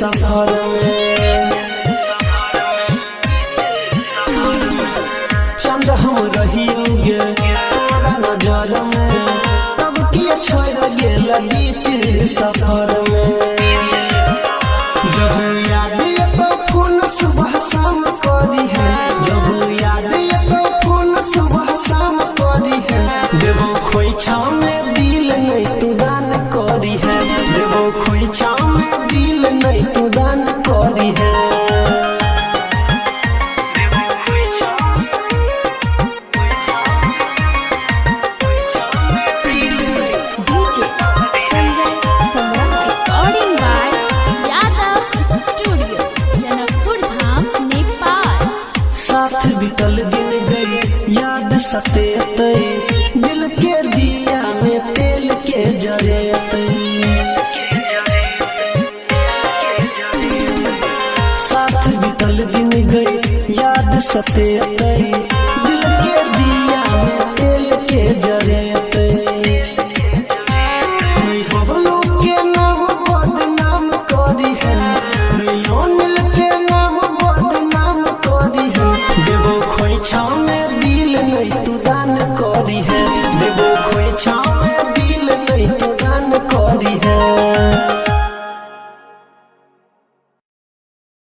सफर में। चंद हम रहियोगे तोरा नजर में, तब किए छोड़ गेल बीच सफर में। जब याद तो फोन सुबह शाम करी है, जब याद तो फोन सुबह शाम करी है। देवो खोइछा में दिल नहीं तू दान करी है, देवो खोइछा में दिल नहीं तू दान करी है। बीतल दिन गई याद सतेते, दिल के दिया में तेल के जरेते। साथ बीतल दिन गई याद सतेते, दिल के दिया में तेल के जरेते।